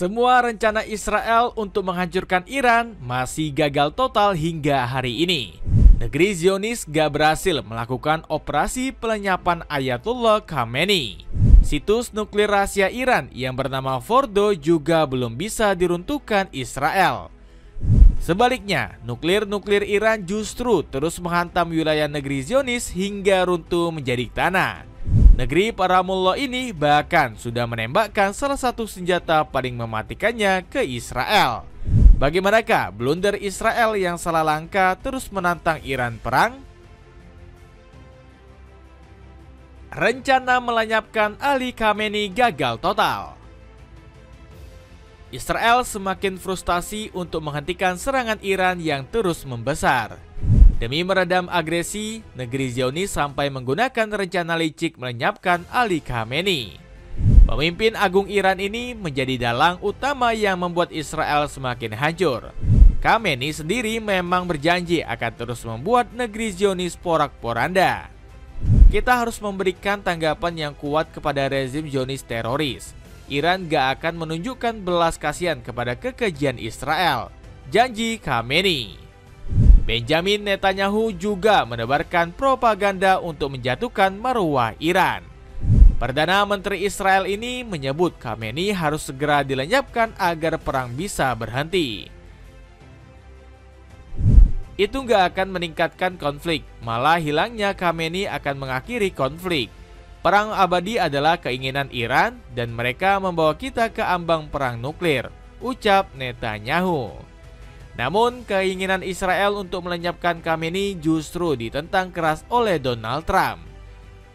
Semua rencana Israel untuk menghancurkan Iran masih gagal total hingga hari ini. Negeri Zionis gak berhasil melakukan operasi pelenyapan Ayatollah Khamenei. Situs nuklir rahasia Iran yang bernama Fordo juga belum bisa diruntuhkan Israel. Sebaliknya, nuklir Iran justru terus menghantam wilayah negeri Zionis hingga runtuh menjadi tanah. Negeri para mullah ini bahkan sudah menembakkan salah satu senjata paling mematikannya ke Israel. Bagaimanakah blunder Israel yang salah langkah terus menantang Iran perang? Rencana melenyapkan Ali Khamenei gagal total. Israel semakin frustasi untuk menghentikan serangan Iran yang terus membesar. Demi meredam agresi, negeri Zionis sampai menggunakan rencana licik melenyapkan Ali Khamenei. Pemimpin agung Iran ini menjadi dalang utama yang membuat Israel semakin hancur. Khamenei sendiri memang berjanji akan terus membuat negeri Zionis porak-poranda. Kita harus memberikan tanggapan yang kuat kepada rezim Zionis teroris. Iran gak akan menunjukkan belas kasihan kepada kekejian Israel, janji Khamenei. Benjamin Netanyahu juga menebarkan propaganda untuk menjatuhkan marwah Iran. Perdana Menteri Israel ini menyebut Khamenei harus segera dilenyapkan agar perang bisa berhenti. Itu nggak akan meningkatkan konflik, malah hilangnya Khamenei akan mengakhiri konflik. Perang abadi adalah keinginan Iran dan mereka membawa kita ke ambang perang nuklir, ucap Netanyahu. Namun, keinginan Israel untuk melenyapkan Khamenei justru ditentang keras oleh Donald Trump.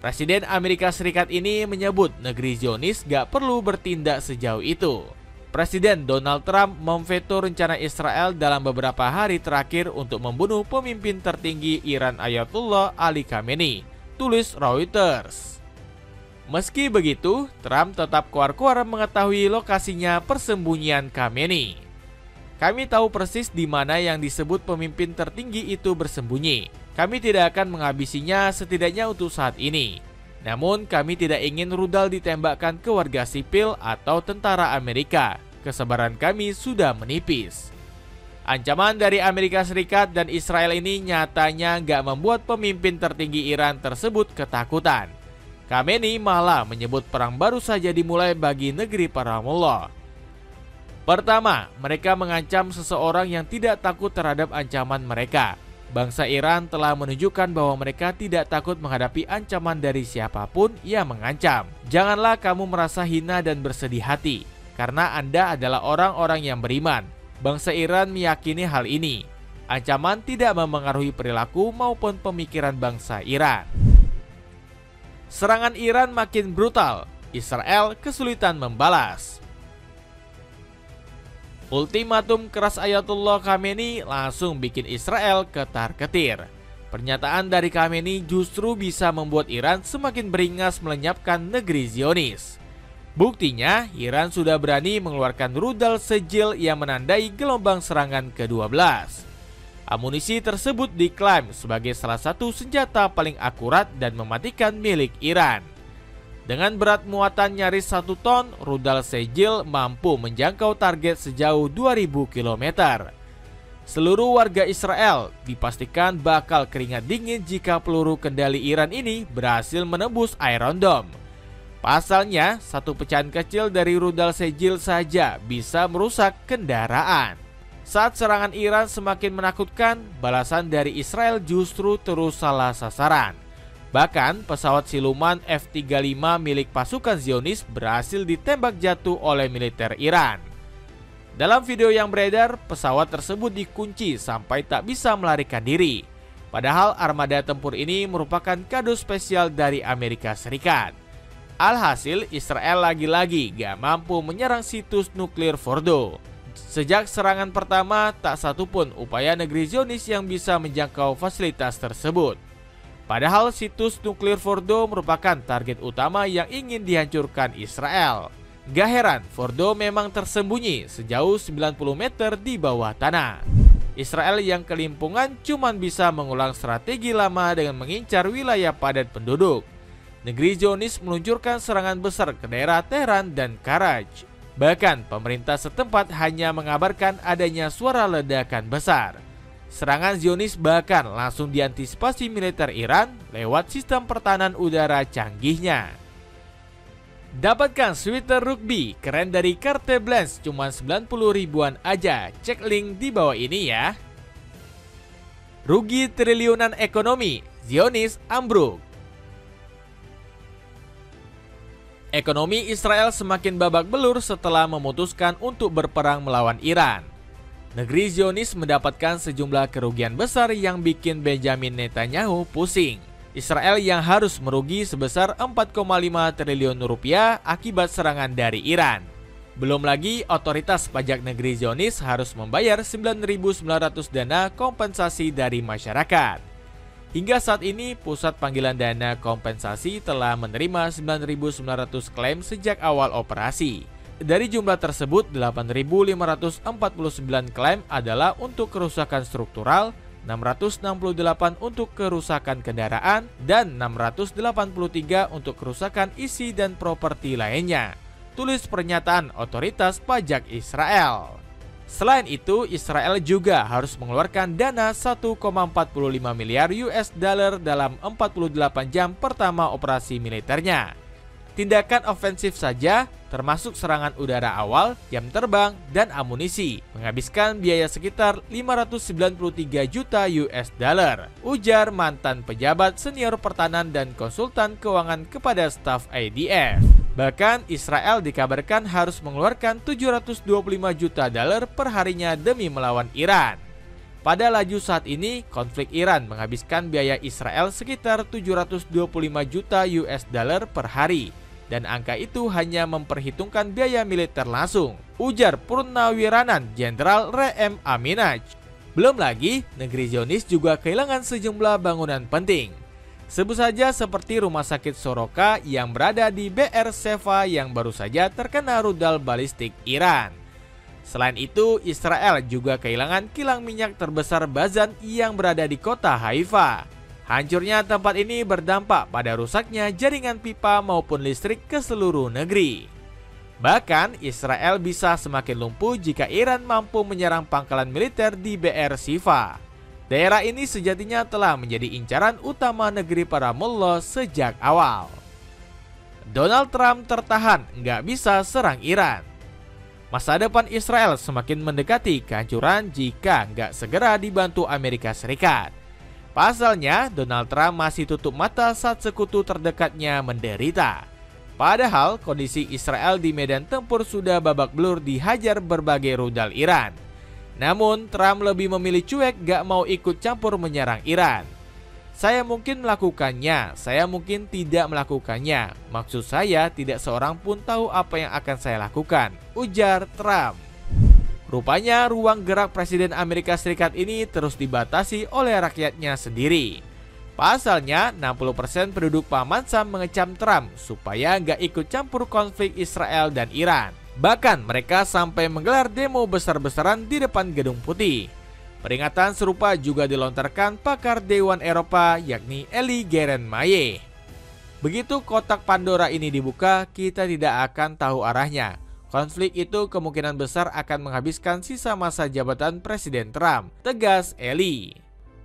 Presiden Amerika Serikat ini menyebut negeri Zionis gak perlu bertindak sejauh itu. Presiden Donald Trump memveto rencana Israel dalam beberapa hari terakhir untuk membunuh pemimpin tertinggi Iran Ayatollah Ali Khamenei, tulis Reuters. Meski begitu, Trump tetap keluar-keluar mengetahui lokasinya persembunyian Khamenei. Kami tahu persis di mana yang disebut pemimpin tertinggi itu bersembunyi. Kami tidak akan menghabisinya setidaknya untuk saat ini. Namun kami tidak ingin rudal ditembakkan ke warga sipil atau tentara Amerika. Kesabaran kami sudah menipis. Ancaman dari Amerika Serikat dan Israel ini nyatanya gak membuat pemimpin tertinggi Iran tersebut ketakutan. Khamenei malah menyebut perang baru saja dimulai bagi negeri para mullah. Pertama, mereka mengancam seseorang yang tidak takut terhadap ancaman mereka. Bangsa Iran telah menunjukkan bahwa mereka tidak takut menghadapi ancaman dari siapapun yang mengancam. Janganlah kamu merasa hina dan bersedih hati, karena Anda adalah orang-orang yang beriman. Bangsa Iran meyakini hal ini. Ancaman tidak memengaruhi perilaku maupun pemikiran bangsa Iran. Serangan Iran makin brutal. Israel kesulitan membalas. Ultimatum keras Ayatollah Khamenei langsung bikin Israel ketar-ketir. Pernyataan dari Khamenei justru bisa membuat Iran semakin beringas melenyapkan negeri Zionis. Buktinya, Iran sudah berani mengeluarkan rudal sejil yang menandai gelombang serangan ke-12. Amunisi tersebut diklaim sebagai salah satu senjata paling akurat dan mematikan milik Iran. Dengan berat muatan nyaris 1 ton, rudal sejil mampu menjangkau target sejauh 2000 km. Seluruh warga Israel dipastikan bakal keringat dingin jika peluru kendali Iran ini berhasil menembus Iron Dome. Pasalnya, satu pecahan kecil dari rudal sejil saja bisa merusak kendaraan. Saat serangan Iran semakin menakutkan, balasan dari Israel justru terus salah sasaran. Bahkan pesawat siluman F-35 milik pasukan Zionis berhasil ditembak jatuh oleh militer Iran. Dalam video yang beredar, pesawat tersebut dikunci sampai tak bisa melarikan diri. Padahal armada tempur ini merupakan kado spesial dari Amerika Serikat. Alhasil, Israel lagi-lagi gak mampu menyerang situs nuklir Fordo. Sejak serangan pertama, tak satupun upaya negeri Zionis yang bisa menjangkau fasilitas tersebut. Padahal situs nuklir Fordo merupakan target utama yang ingin dihancurkan Israel. Gak heran, Fordo memang tersembunyi sejauh 90 meter di bawah tanah. Israel yang kelimpungan cuma bisa mengulang strategi lama dengan mengincar wilayah padat penduduk. Negeri Zionis meluncurkan serangan besar ke daerah Tehran dan Karaj. Bahkan pemerintah setempat hanya mengabarkan adanya suara ledakan besar. Serangan Zionis bahkan langsung diantisipasi militer Iran lewat sistem pertahanan udara canggihnya. Dapatkan sweater rugby keren dari Carte Blanche cuma 90 ribuan aja. Cek link di bawah ini ya. Rugi triliunan ekonomi, Zionis ambruk. Ekonomi Israel semakin babak belur setelah memutuskan untuk berperang melawan Iran. Negeri Zionis mendapatkan sejumlah kerugian besar yang bikin Benjamin Netanyahu pusing. Israel yang harus merugi sebesar 4,5 triliun rupiah akibat serangan dari Iran. Belum lagi otoritas pajak negeri Zionis harus membayar 9.900 dana kompensasi dari masyarakat. Hingga saat ini, Pusat Panggilan Dana Kompensasi telah menerima 9.900 klaim sejak awal operasi. Dari jumlah tersebut, 8.549 klaim adalah untuk kerusakan struktural, 668 untuk kerusakan kendaraan, dan 683 untuk kerusakan isi dan properti lainnya. Tulis pernyataan otoritas pajak Israel. Selain itu, Israel juga harus mengeluarkan dana 1,45 miliar US dollar dalam 48 jam pertama operasi militernya. Tindakan ofensif saja, termasuk serangan udara awal, jam terbang, dan amunisi, menghabiskan biaya sekitar 593 juta US dollar, ujar mantan pejabat senior pertahanan dan konsultan keuangan kepada staf IDF. Bahkan Israel dikabarkan harus mengeluarkan 725 juta dolar per harinya demi melawan Iran. Pada laju saat ini, konflik Iran menghabiskan biaya Israel sekitar 725 juta US dollar per hari. Dan angka itu hanya memperhitungkan biaya militer langsung, ujar Purnawiranan Jenderal Re'em Aminaj. Belum lagi, negeri Zionis juga kehilangan sejumlah bangunan penting. Sebut saja seperti Rumah Sakit Soroka yang berada di Be'er-Sheva yang baru saja terkena rudal balistik Iran. Selain itu, Israel juga kehilangan kilang minyak terbesar Bazan yang berada di kota Haifa. Hancurnya tempat ini berdampak pada rusaknya jaringan pipa maupun listrik ke seluruh negeri. Bahkan, Israel bisa semakin lumpuh jika Iran mampu menyerang pangkalan militer di Be'er-Sheva. Daerah ini sejatinya telah menjadi incaran utama negeri para mullah sejak awal. Donald Trump tertahan, nggak bisa serang Iran. Masa depan Israel semakin mendekati kehancuran jika nggak segera dibantu Amerika Serikat. Pasalnya, Donald Trump masih tutup mata saat sekutu terdekatnya menderita. Padahal, kondisi Israel di medan tempur sudah babak belur dihajar berbagai rudal Iran. Namun, Trump lebih memilih cuek gak mau ikut campur menyerang Iran. Saya mungkin melakukannya, saya mungkin tidak melakukannya. Maksud saya, tidak seorang pun tahu apa yang akan saya lakukan, ujar Trump. Rupanya ruang gerak Presiden Amerika Serikat ini terus dibatasi oleh rakyatnya sendiri. Pasalnya 60% penduduk Paman Sam mengecam Trump supaya nggak ikut campur konflik Israel dan Iran. Bahkan mereka sampai menggelar demo besar-besaran di depan Gedung Putih. Peringatan serupa juga dilontarkan pakar Dewan Eropa yakni Eli Gerenmaye. Begitu kotak Pandora ini dibuka, kita tidak akan tahu arahnya. Konflik itu kemungkinan besar akan menghabiskan sisa masa jabatan Presiden Trump, tegas Eli.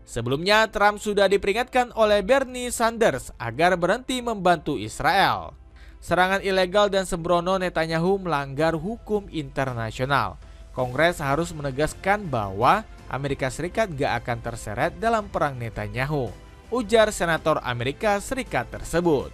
Sebelumnya, Trump sudah diperingatkan oleh Bernie Sanders agar berhenti membantu Israel. Serangan ilegal dan sembrono Netanyahu melanggar hukum internasional. Kongres harus menegaskan bahwa Amerika Serikat gak akan terseret dalam perang Netanyahu, ujar Senator Amerika Serikat tersebut.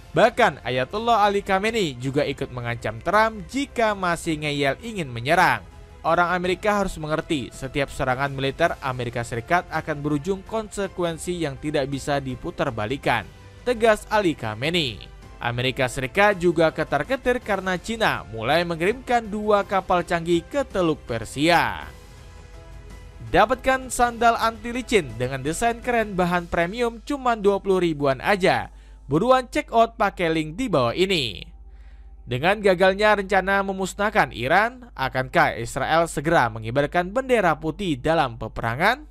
Bahkan Ayatollah Ali Khamenei juga ikut mengancam Trump jika masih ngeyel ingin menyerang. Orang Amerika harus mengerti setiap serangan militer Amerika Serikat akan berujung konsekuensi yang tidak bisa diputarbalikkan, tegas Ali Khamenei. Amerika Serikat juga ketar-ketir karena Cina mulai mengirimkan 2 kapal canggih ke Teluk Persia. Dapatkan sandal anti licin dengan desain keren bahan premium cuma 20 ribuan aja. Buruan check out pakai link di bawah ini. Dengan gagalnya rencana memusnahkan Iran, akankah Israel segera mengibarkan bendera putih dalam peperangan?